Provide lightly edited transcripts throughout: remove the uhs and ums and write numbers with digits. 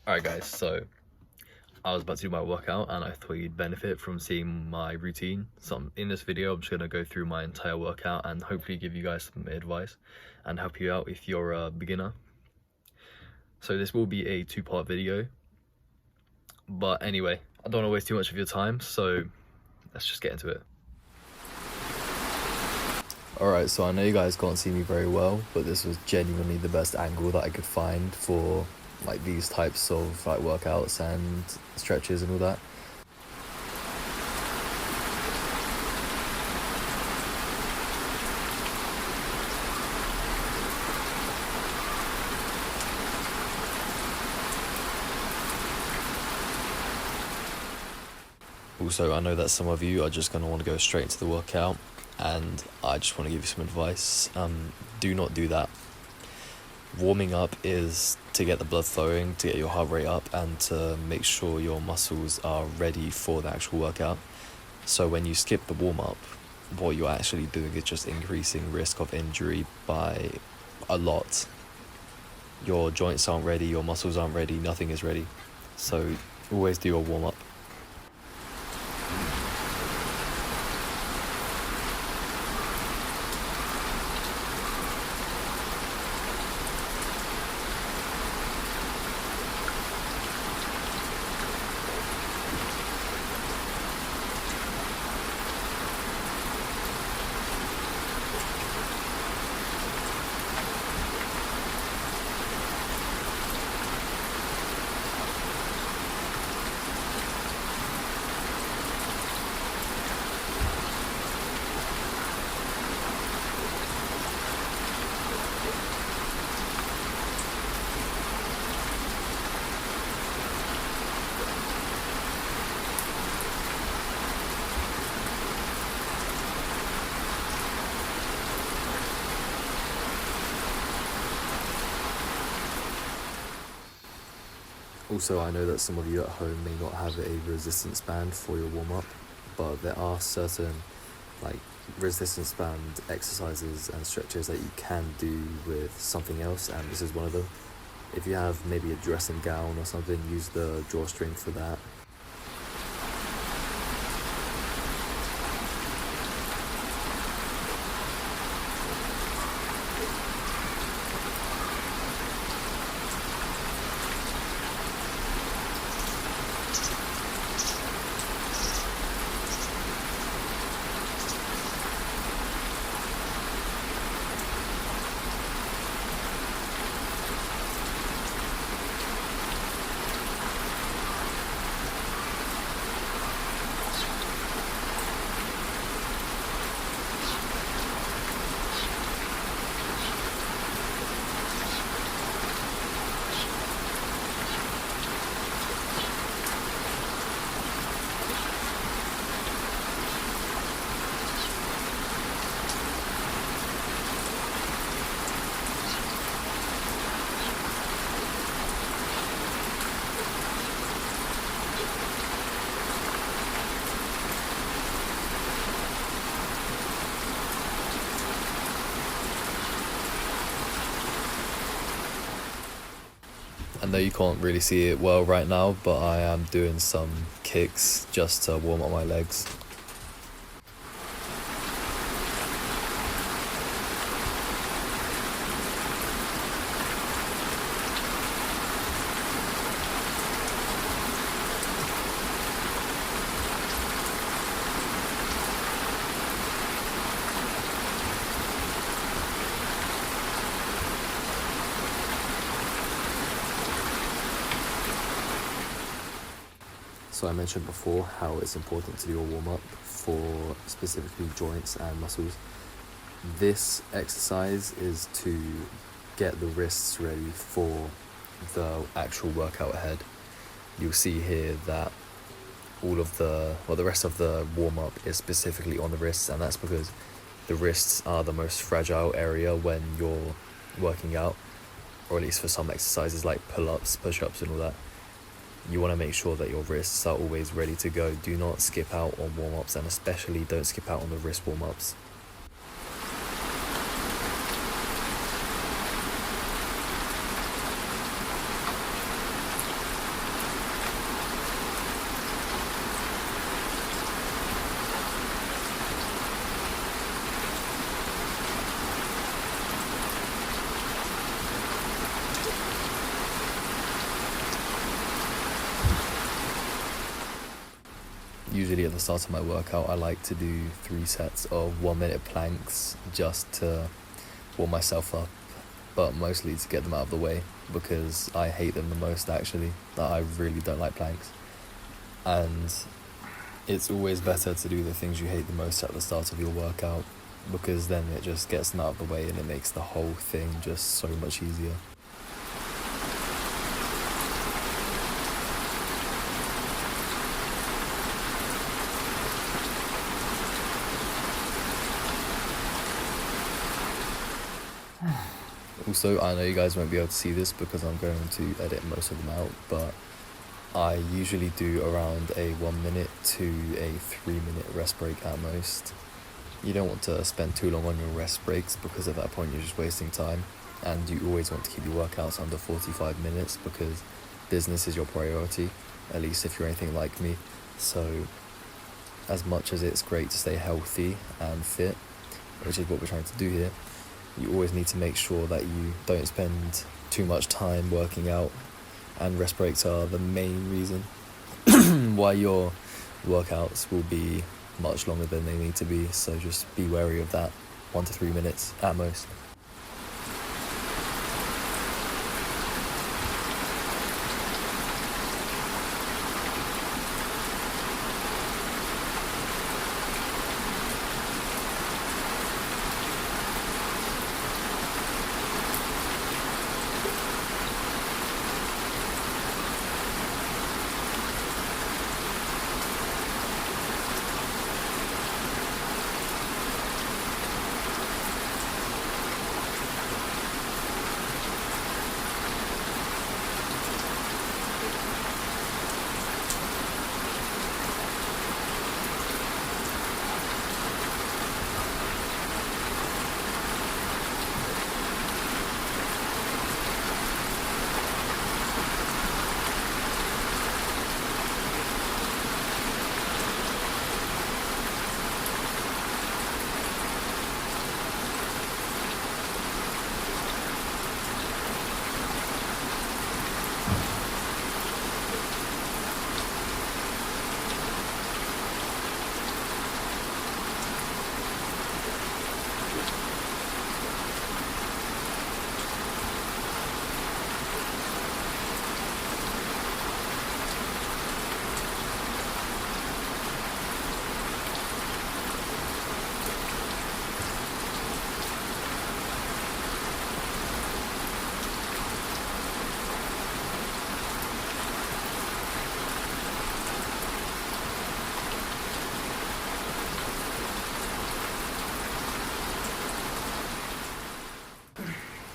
Alright guys, so I was about to do my workout and I thought you'd benefit from seeing my routine. So in this video I'm just going to go through my entire workout and hopefully give you guys some advice and help you out if you're a beginner. So this will be a two-part video, but anyway, I don't want to waste too much of your time, so let's just get into it. Alright, so I know you guys can't see me very well, but this was genuinely the best angle that I could find for like these types of like workouts and stretches and all that. Also, I know that some of you are just going to want to go straight into the workout, and I just want to give you some advice. Do not do that. Warming up is to get the blood flowing, to get your heart rate up, and to make sure your muscles are ready for the actual workout. So when you skip the warm-up, what you're actually doing is just increasing risk of injury by a lot. Your joints aren't ready, your muscles aren't ready, nothing is ready. So always do your warm-up. Also, I know that some of you at home may not have a resistance band for your warm-up, but there are certain like resistance band exercises and stretches that you can do with something else, and this is one of them. If you have maybe a dressing gown or something, use the drawstring for that. I know you can't really see it well right now, but I am doing some kicks just to warm up my legs. So I mentioned before how it's important to do a warm-up for specifically joints and muscles. This exercise is to get the wrists ready for the actual workout ahead. You'll see here that the rest of the warm-up is specifically on the wrists, and that's because the wrists are the most fragile area when you're working out, or at least for some exercises like pull-ups, push-ups and all that. You want to make sure that your wrists are always ready to go. Do not skip out on warm-ups, and especially don't skip out on the wrist warm-ups. usually at the start of my workout, I like to do 3 sets of 1-minute planks just to warm myself up, but mostly to get them out of the way because I hate them the most actually. I really don't like planks. And it's always better to do the things you hate the most at the start of your workout because then it just gets them out of the way and it makes the whole thing just so much easier. Also, I know you guys won't be able to see this because I'm going to edit most of them out, but I usually do around a 1 minute to a 3-minute rest break at most. You don't want to spend too long on your rest breaks because at that point you're just wasting time, and you always want to keep your workouts under 45 minutes because business is your priority, at least if you're anything like me. So as much as it's great to stay healthy and fit, which is what we're trying to do here, you always need to make sure that you don't spend too much time working out, and rest breaks are the main reason why your workouts will be much longer than they need to be, so just be wary of that. 1 to 3 minutes at most.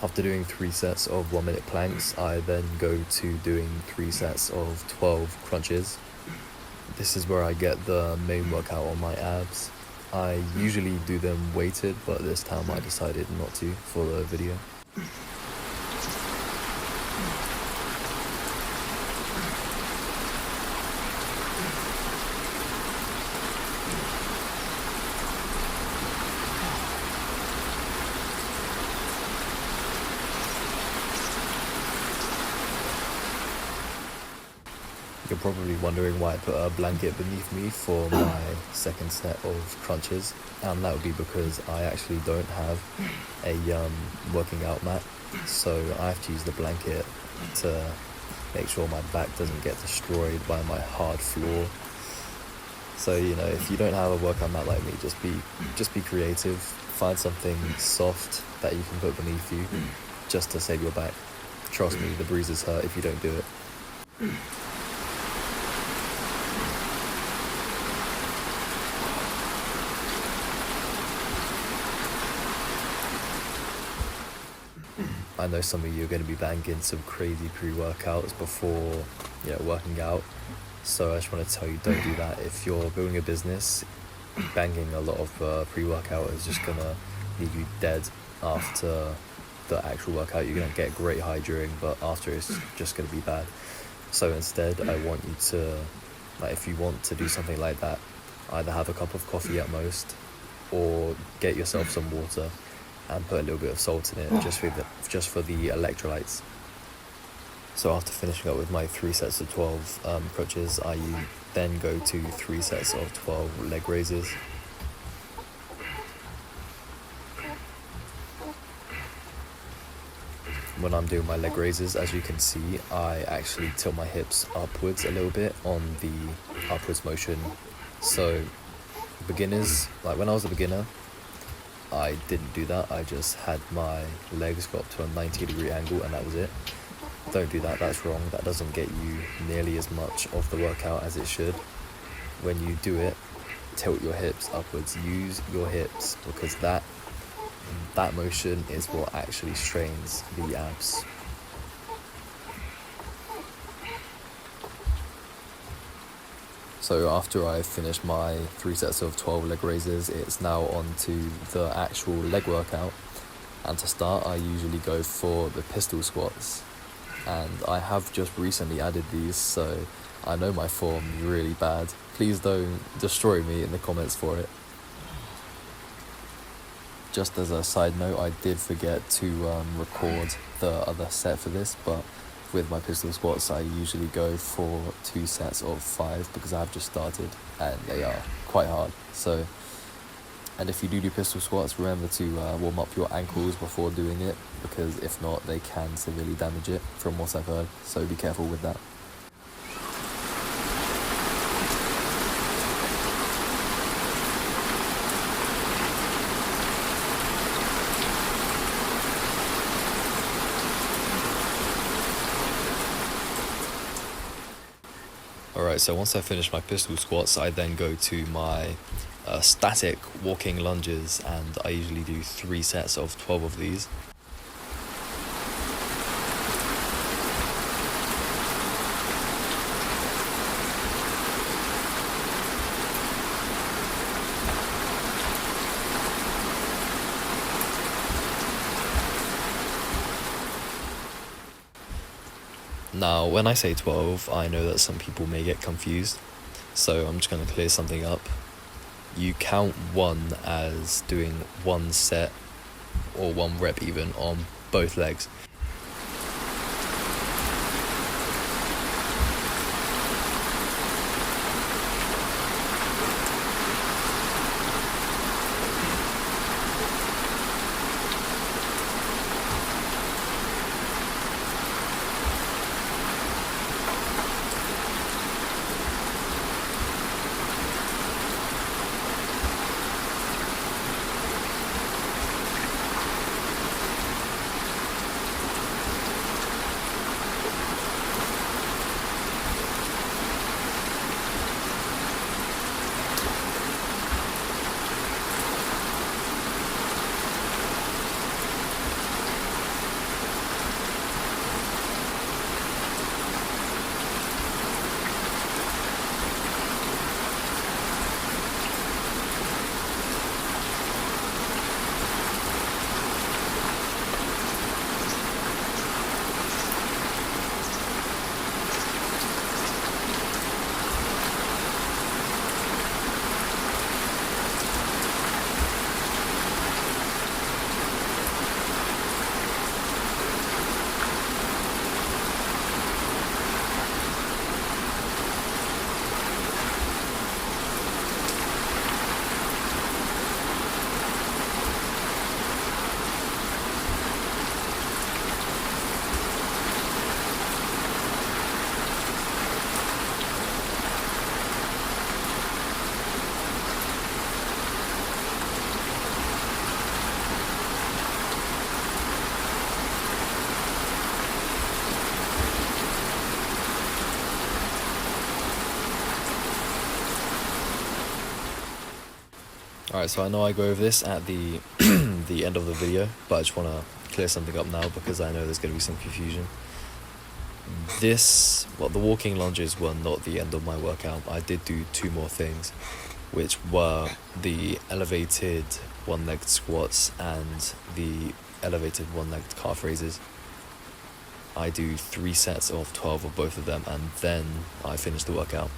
After doing 3 sets of 1-minute planks, I then go to doing 3 sets of 12 crunches. This is where I get the main workout on my abs. I usually do them weighted, but this time I decided not to for the video. You're probably wondering why I put a blanket beneath me for my second set of crunches, and that would be because I actually don't have a working out mat, so I have to use the blanket to make sure my back doesn't get destroyed by my hard floor. So, you know, if you don't have a workout mat like me, just be creative. Find something soft that you can put beneath you just to save your back. Trust me, the bruises hurt if you don't do it. I know some of you are going to be banging some crazy pre-workouts before, working out. So I just want to tell you, don't do that. If you're building a business, banging a lot of pre-workout is just going to leave you dead after the actual workout. You're going to get great high during, but after it's just going to be bad. So instead, I want you to, if you want to do something like that, either have a cup of coffee at most, or get yourself some water and put a little bit of salt in it just for the electrolytes. So after finishing up with my 3 sets of 12 crunches, I then go to 3 sets of 12 leg raises. When I'm doing my leg raises, as you can see, I actually tilt my hips upwards a little bit on the upwards motion. So beginners, like when I was a beginner, I didn't do that. I just had my legs go up to a 90-degree angle and that was it. Don't do that, that's wrong. That doesn't get you nearly as much of the workout as it should. When you do it, tilt your hips upwards. Use your hips, because that motion is what actually strains the abs. So after I finish my 3 sets of 12 leg raises, it's now on to the actual leg workout. And to start, I usually go for the pistol squats. And I have just recently added these, so I know my form is really bad. Please don't destroy me in the comments for it. Just as a side note, I did forget to record the other set for this, but with my pistol squats I usually go for 2 sets of 5 because I've just started and they are quite hard. So, and if you do pistol squats, remember to warm up your ankles before doing it, because if not they can severely damage it from what I've heard, so be careful with that. Alright, so once I finish my pistol squats, I then go to my static walking lunges, and I usually do 3 sets of 12 of these. Now, when I say 12, I know that some people may get confused, so I'm just going to clear something up. You count 1 as doing 1 set, or 1 rep even, on both legs. Alright, so I know I go over this at the the end of the video, but I just want to clear something up now because I know there's going to be some confusion. The walking lunges were not the end of my workout. I did do 2 more things, which were the elevated 1-legged squats and the elevated 1-legged calf raises. I do 3 sets of 12 of both of them, and then I finish the workout.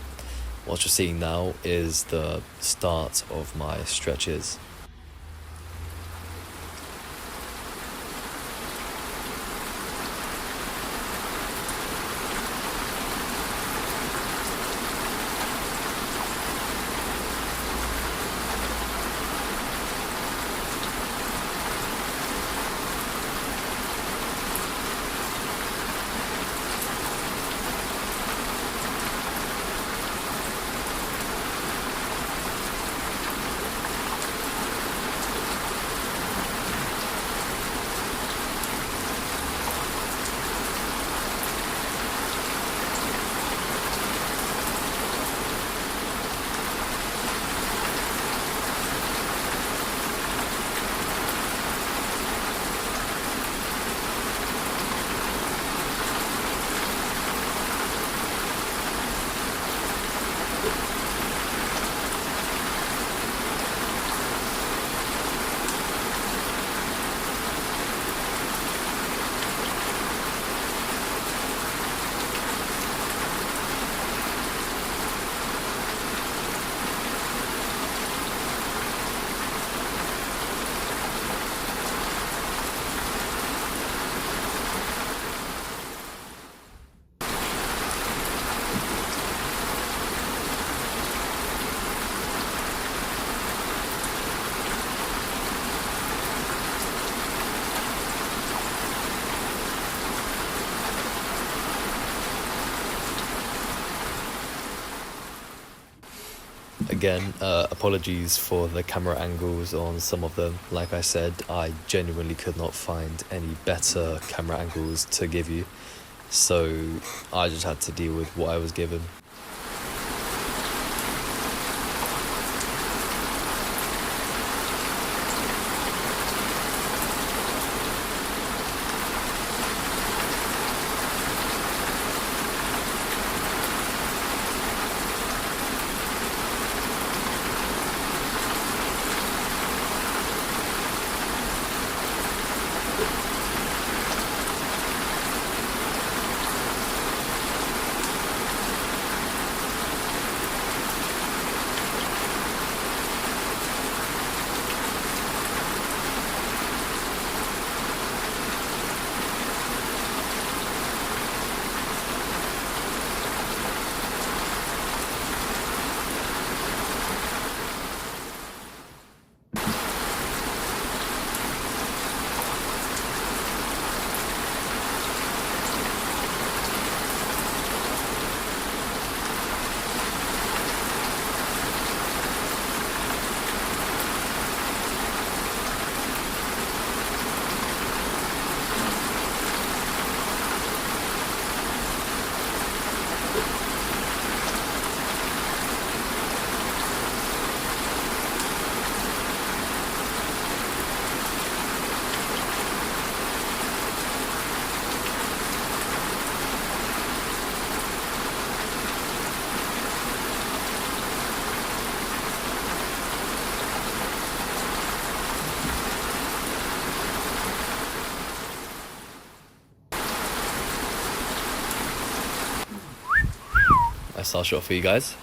What you're seeing now is the start of my stretches. Again, apologies for the camera angles on some of them. Like I said, I genuinely could not find any better camera angles to give you, so I just had to deal with what I was given. A star shot for you guys.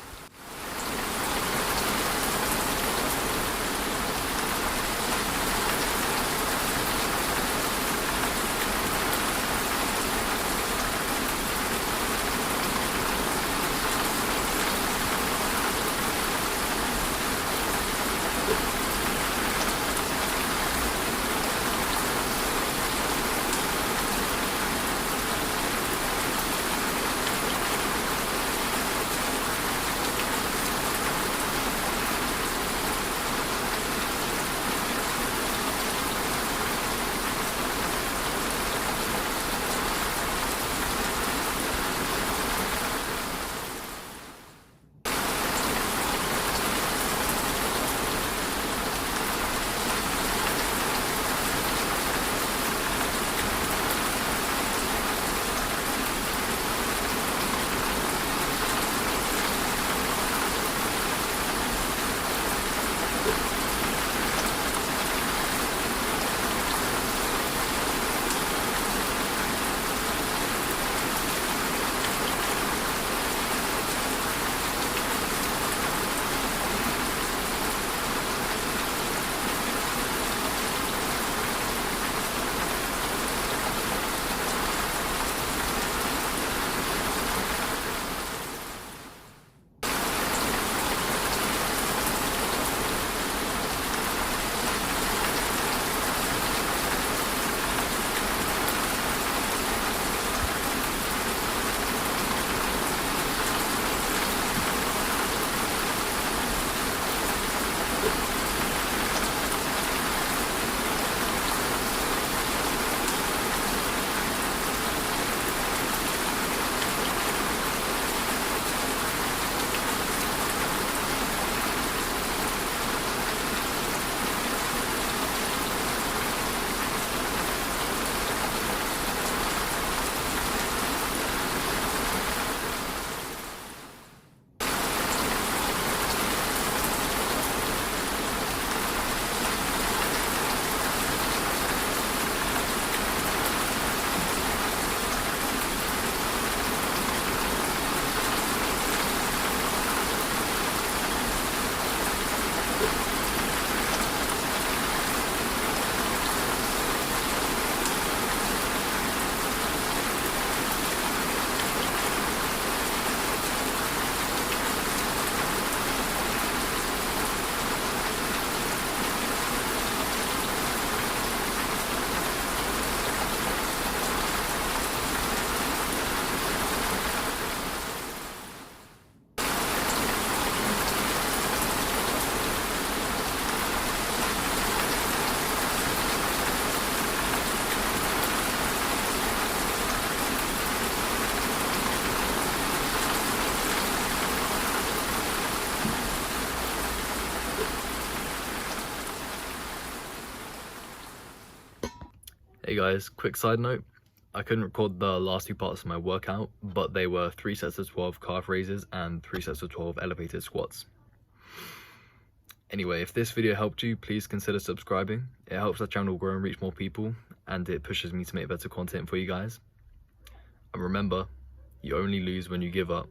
Hey guys, quick side note. I couldn't record the last two parts of my workout, but they were 3 sets of 12 calf raises and 3 sets of 12 elevated squats. Anyway, if this video helped you, please consider subscribing. It helps the channel grow and reach more people, and it pushes me to make better content for you guys. And remember, you only lose when you give up.